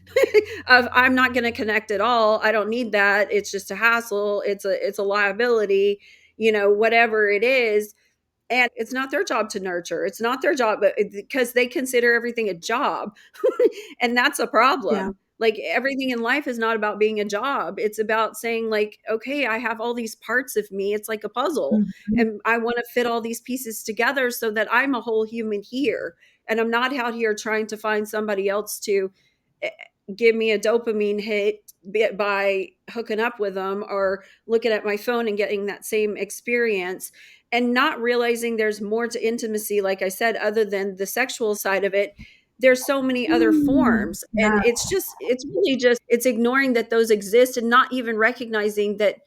of I'm not going to connect at all. I don't need that. It's just a hassle. It's a liability, whatever it is. And it's not their job to nurture. It's not their job because they consider everything a job. And that's a Yeah. problem. Like everything in life is not about being a job. It's about saying like, okay, I have all these parts of me. It's like a puzzle. Mhm. And I want to fit all these pieces together so that I'm a whole human here. And I'm not out here trying to find somebody else to eh, give me a dopamine hit by hooking up with them or looking at my phone and getting that same experience, and not realizing there's more to intimacy, like I said, other than the sexual side of it. There's so many other Mm, forms, and yeah. it's really just it's ignoring that those exist and not even recognizing that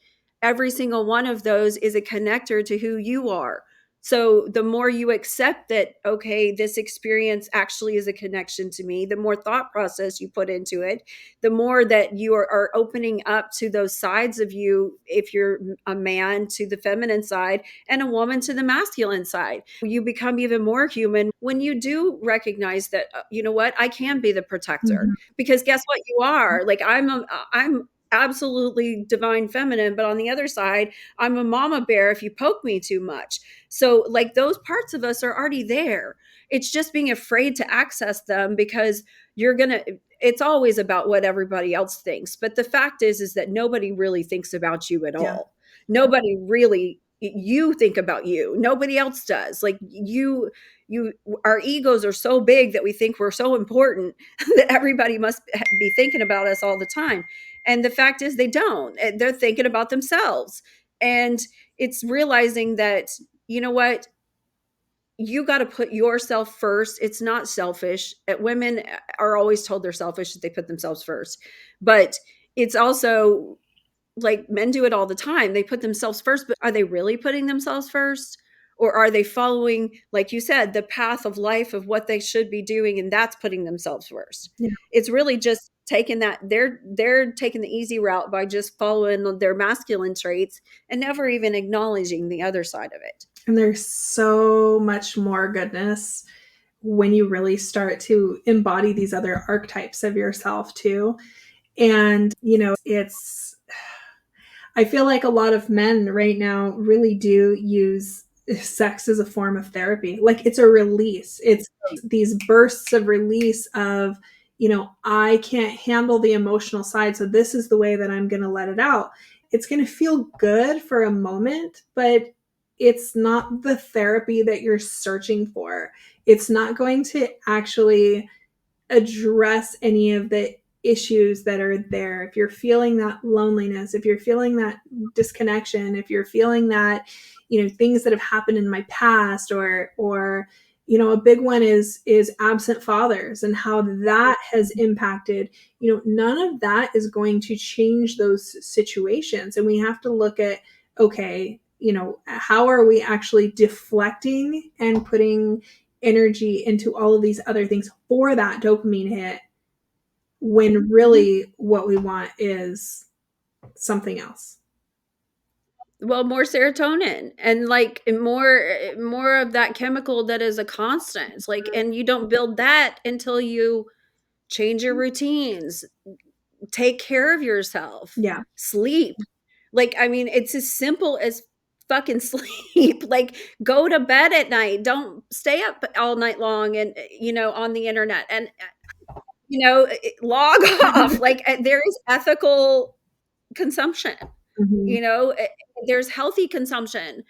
every single one of those is a connector to who you are. So the more you accept that, okay, this experience actually is a connection to me, the more thought process you put into it, the more that you are opening up to those sides of you, if you're a man to the feminine side and a woman to the masculine side. You become even more human when you do recognize that, you know what, I can be the protector. Mhm. Because guess what, you are. Like I'm absolutely divine feminine, but on the other side, I'm a mama bear if you poke me too much. So like those parts of us are already there. It's just being afraid to access them because you're going to it's always about what everybody else thinks. But the fact is that nobody really thinks about you at Yeah. all. Nobody really, you think about you. Nobody else does. Like you our egos are so big that we think we're so important that everybody must be thinking about us all the time. And the fact is they don't. They're thinking about themselves. And it's realizing that, you know what, you got to put yourself first. It's not selfish. Women are always told they're selfish if they put themselves first. But it's also like men do it all the time. They put themselves first, but are they really putting themselves first? Or are they following, like you said, the path of life of what they should be doing, and that's putting themselves first? Yeah. It's really just taking that they're taking the easy route by just following their masculine traits and never even acknowledging the other side of it. And there's so much more goodness when you really start to embody these other archetypes of yourself too. And, it's, I feel like a lot of men right now really do use sex as a form of therapy. Like it's a release. It's these bursts of release of, I can't handle the emotional side. So this is the way that I'm going to let it out. It's going to feel good for a moment, but it's not the therapy that you're searching for. It's not going to actually address any of the issues that are there. If you're feeling that loneliness, if you're feeling that disconnection, if you're feeling that, things that have happened in my past, or a big one is absent fathers and how that has impacted, none of that is going to change those situations. And we have to look at, okay, how are we actually deflecting and putting energy into all of these other things for that dopamine hit, when really what we want is something else. Well, more serotonin and like more of that chemical that is a constant. It's like, and you don't build that until you change your routines, take care of yourself, Yeah. sleep. Like, I mean, it's as simple as fucking sleep. Like, go to bed at night. Don't stay up all night long and, on the internet. And log off. Like, there is ethical consumption. Mhm. You know, there's healthy consumption.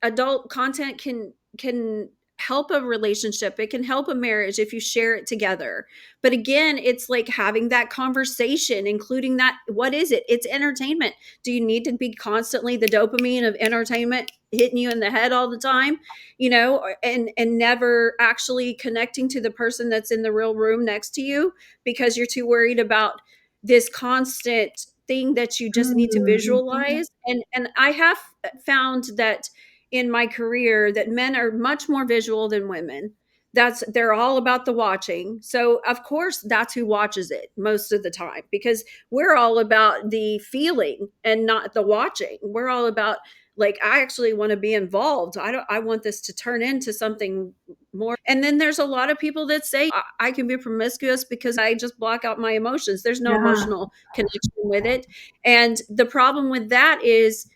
Adult content can help a relationship. It can help a marriage if you share it together. But again, it's like having that conversation, including that. What is it? It's entertainment. Do you need to be constantly the dopamine of entertainment hitting you in the head all the time? And never actually connecting to the person that's in the real room next to you because you're too worried about this constant thing that you just need to Mhm. visualize. And I have found that in my career that men are much more visual than women. They're all about the watching. So of course that's who watches it most of the time, because we're all about the feeling and not the watching. We're all about, like, I actually want to be involved. I want this to turn into something more. And then there's a lot of people that say I can be promiscuous because I just block out my emotions. There's no Yeah. emotional connection with it. And the problem with that is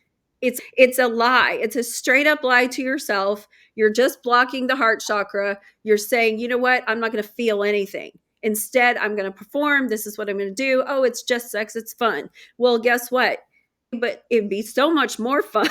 it's a lie. It's a straight up lie to yourself. You're just blocking the heart chakra. You're saying, you know what? I'm not going to feel anything. Instead, I'm going to perform. This is what I'm going to do. Oh, it's just sex. It's fun. Well, guess what? But it'd be so much more fun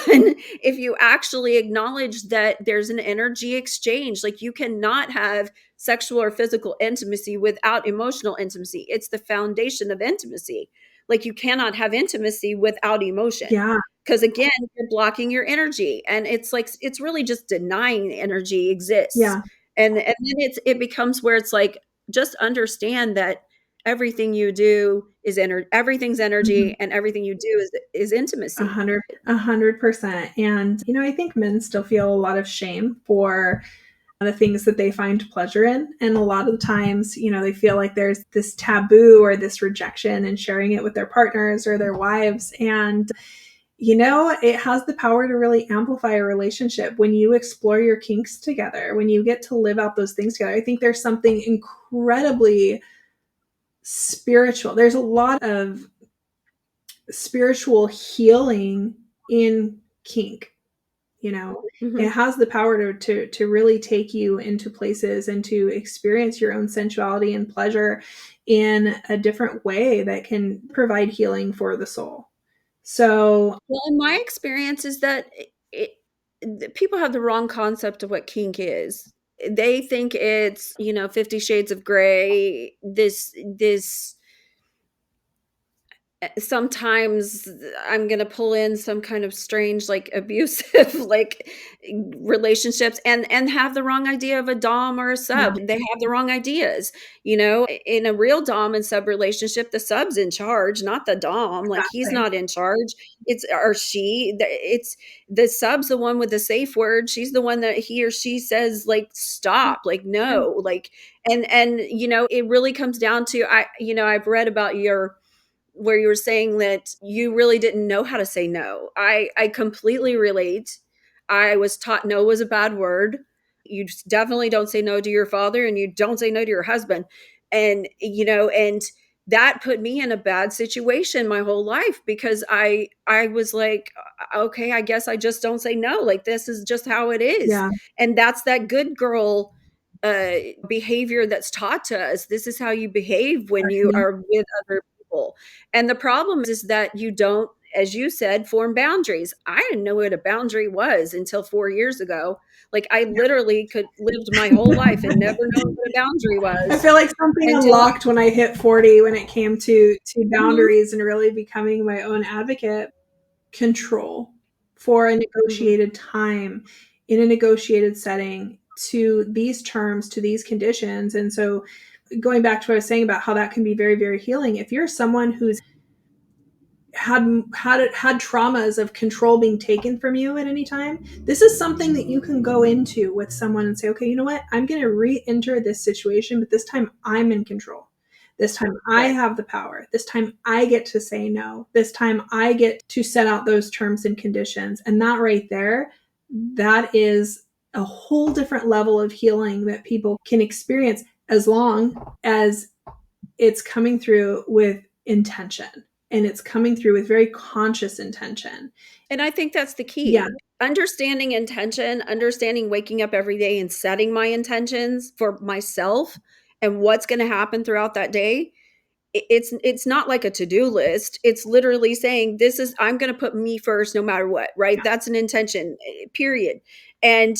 if you actually acknowledge that there's an energy exchange. Like, you cannot have sexual or physical intimacy without emotional intimacy. It's the foundation of intimacy. Like, you cannot have intimacy without emotion, Yeah. because again, you're blocking your energy, and it's like it's really just denying energy exists. Yeah. And then it becomes where it's like, just understand that everything you do is everything's Mhm. energy, and everything you do is intimacy. 100%. And, I think men still feel a lot of shame for the things that they find pleasure in. And a lot of the times, they feel like there's this taboo or this rejection in sharing it with their partners or their wives. And, it has the power to really amplify a relationship when you explore your kinks together, when you get to live out those things together. I think there's something incredibly spiritual. There's a lot of spiritual healing in kink. It Mhm. has the power to really take you into places and to experience your own sensuality and pleasure in a different way that can provide healing for the soul. So Well, in my experience is that people have the wrong concept of what kink is. They think it's, 50 shades of gray, this sometimes I'm gonna pull in some kind of strange, like, abusive, like, relationships, and have the wrong idea of a dom or a yeah, sub. They have the wrong ideas. In a real dom and sub relationship, the sub's in charge, not the dom. Like, he's exactly. not in charge. It's or she. It's the sub's the one with the safe word. She's the one that he or she says, like, stop, like, Yeah, no, like, and it really comes down to, I've read about your where you were saying that you really didn't know how to say no. I completely relate. I was taught no was a bad word. You definitely don't say no to your father, and you don't say no to your husband. And that put me in a bad situation my whole life, because I was like, okay, I guess I just don't say no. Like, this is just how it is. yeah, And that's that good girl uh behavior that's taught to us. This is how you behave when you right. are with other people. And the problem is that you don't, as you said, form boundaries. I didn't know what a boundary was until 4 years ago. Like, I literally could lived my whole life and never known what a boundary I was feel like something until unlocked when I hit 40 when it came to Mhm, boundaries and really becoming my own advocate. Control for a mhm. negotiated time in a negotiated setting to these terms, to these conditions. And so, going back to what I was saying about how that can be very, very healing, if you're someone who's had traumas of control being taken from you at any time, this is something that you can go into with someone and say, okay, you know what, I'm going to re-enter this situation, but this time I'm in control. This time I Right. have the power. This time I get to say no. This time I get to set out those terms and conditions. And that right there, that is a whole different level of healing that people can experience, as long as it's coming through with intention and it's coming through with very conscious intention. And I think that's the Yeah, key. Understanding intention, understanding waking up every day and setting my intentions for myself, and what's going to happen throughout that day, it's not like a to-do list. It's literally saying, this is, I'm going to put me first no matter what, right? That's an intention, period. And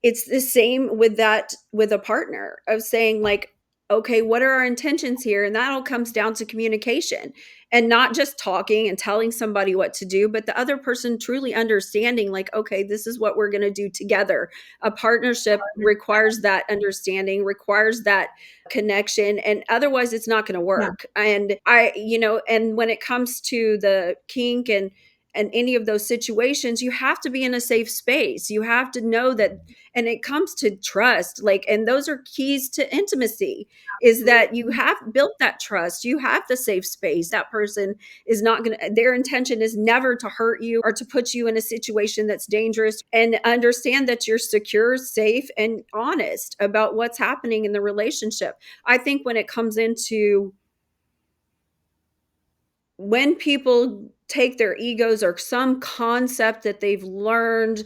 it's the same with that, with a partner, of saying like, okay, what are our intentions here? And that all comes down to communication, and not just talking and telling somebody what to do, but the other person truly understanding like, okay, this is what we're going to do together. A partnership requires that understanding, requires that connection, and otherwise it's not going to Yeah. work. And and when it comes to the kink and any of those situations, you have to be in a safe space. You have to know that, and it comes to trust, like, and those are keys to intimacy, is that you have built that trust, you have the safe space. That person is not going to, their intention is never to hurt you or to put you in a situation that's dangerous, and understand that you're secure, safe, and honest about what's happening in the relationship. I think when it comes into, when people take their egos or some concept that they've learned,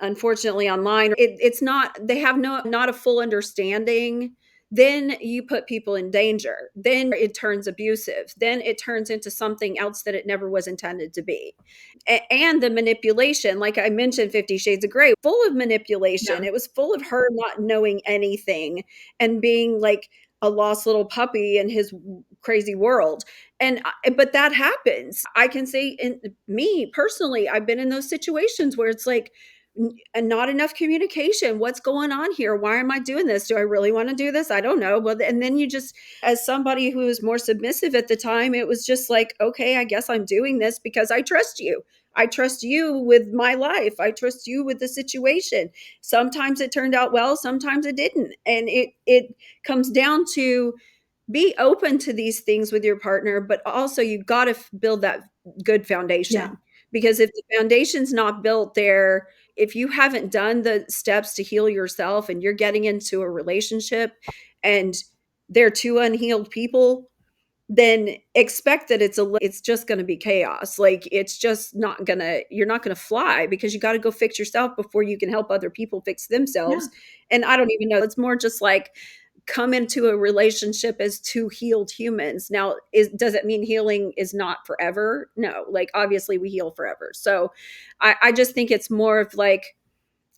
unfortunately, online, it's not, they have not a full understanding, then you put people in danger, then it turns abusive, then it turns into something else that it never was intended to be. And the manipulation, like I mentioned, 50 Shades of Grey, full of Yeah. manipulation. It was full of her not knowing anything and being like a lost little puppy in his crazy world. But that happens. I can say, in me personally, I've been in those situations where it's like, and not enough communication. What's going on here? Why am I doing this? Do I really want to do this? I don't know. But and then you just, as somebody who was more submissive at the time, it was just like, okay, I guess I'm doing this because I trust you. I trust you with my life. I trust you with the situation. Sometimes it turned out well, sometimes it didn't. And it comes down to, be open to these things with your partner, but also you got to build that good Yeah. foundation. Because if the foundation's not built there, if you haven't done the steps to heal yourself and you're getting into a relationship and they're two unhealed people, then expect that it's just going to be chaos. Like, it's just not going to, you're not going to fly, because you got to go fix yourself before you can help other people fix Yeah. themselves. And I don't even know, it's more just like, come into a relationship as two healed humans. Now, does it mean healing is not forever? No, like, obviously we heal forever. So I just think it's more of like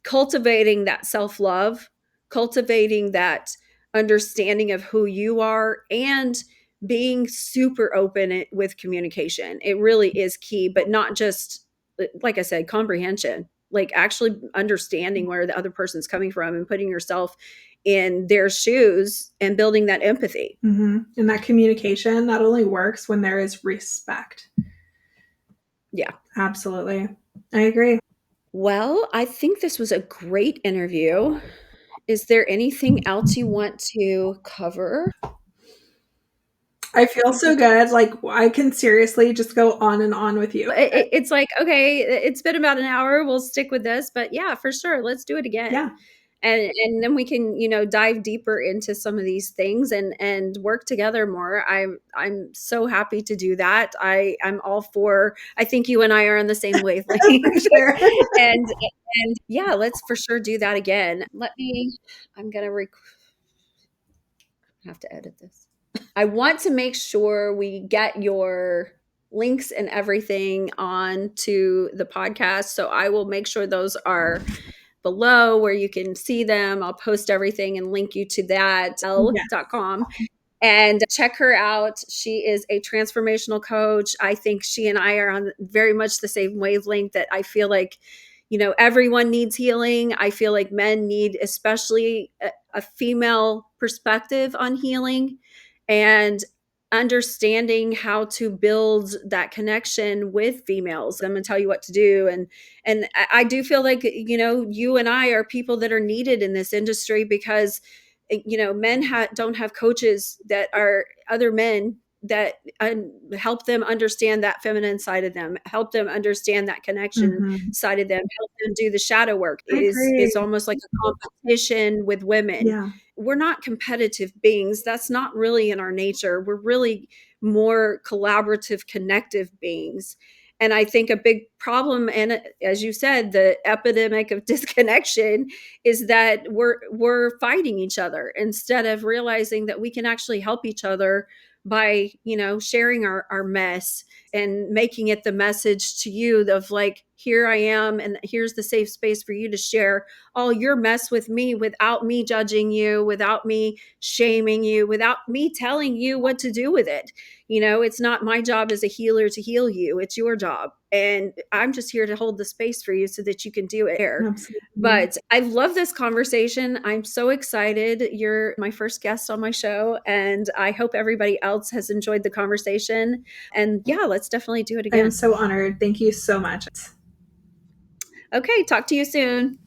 cultivating that self-love, cultivating that understanding of who you are, and being super open with communication. It really is key, but not just, like I said, comprehension, like actually understanding where the other person's coming from and putting yourself in their shoes and building that empathy. And that communication, that only works when there is respect. Yeah. Absolutely. I agree. Well, I think this was a great interview. Is there anything else you want to cover? I feel so good. Like, I can seriously just go on and on with you. It's like, okay, it's been about an hour. We'll stick with this, but yeah, for sure, let's do it again. Yeah. And then we can, dive deeper into some of these things and work together more. I'm so happy to do that. I'm all for. I think you and I are on the same wavelength. For sure. And yeah, let's for sure do that again. I'm gonna have to edit this. I want to make sure we get your links and everything on to the podcast. So I will make sure those are below where you can see them. I'll post everything and link you to that Yes. l.com. And check her out. She is a transformational coach. I think she and I are on very much the same wavelength, that I feel like, everyone needs healing. I feel like men need, especially a female perspective on healing, and understanding how to build that connection with females. I'm going to tell you what to do. And I do feel like, you and I are people that are needed in this industry, because men don't have coaches that are other men that help them understand that feminine side of them, help them understand that connection side of them, help them do the shadow work. I agree. Is almost like a competition with women. Yeah. We're not competitive beings. That's not really in our nature. We're really more collaborative, connective beings. And I think a big problem, and as you said, the epidemic of disconnection, is that we're fighting each other instead of realizing that we can actually help each other by, sharing our mess and making it the message to you of like, here I am, and here's the safe space for you to share all your mess with me without me judging you, without me shaming you, without me telling you what to do with it. It's not my job as a healer to heal you, it's your job. And I'm just here to hold the space for you so that you can do it there. Absolutely. But I love this conversation. I'm so excited. You're my first guest on my show, and I hope everybody else has enjoyed the conversation. And yeah, let's definitely do it I am again. so honored. Thank you so much. Okay, talk to you soon.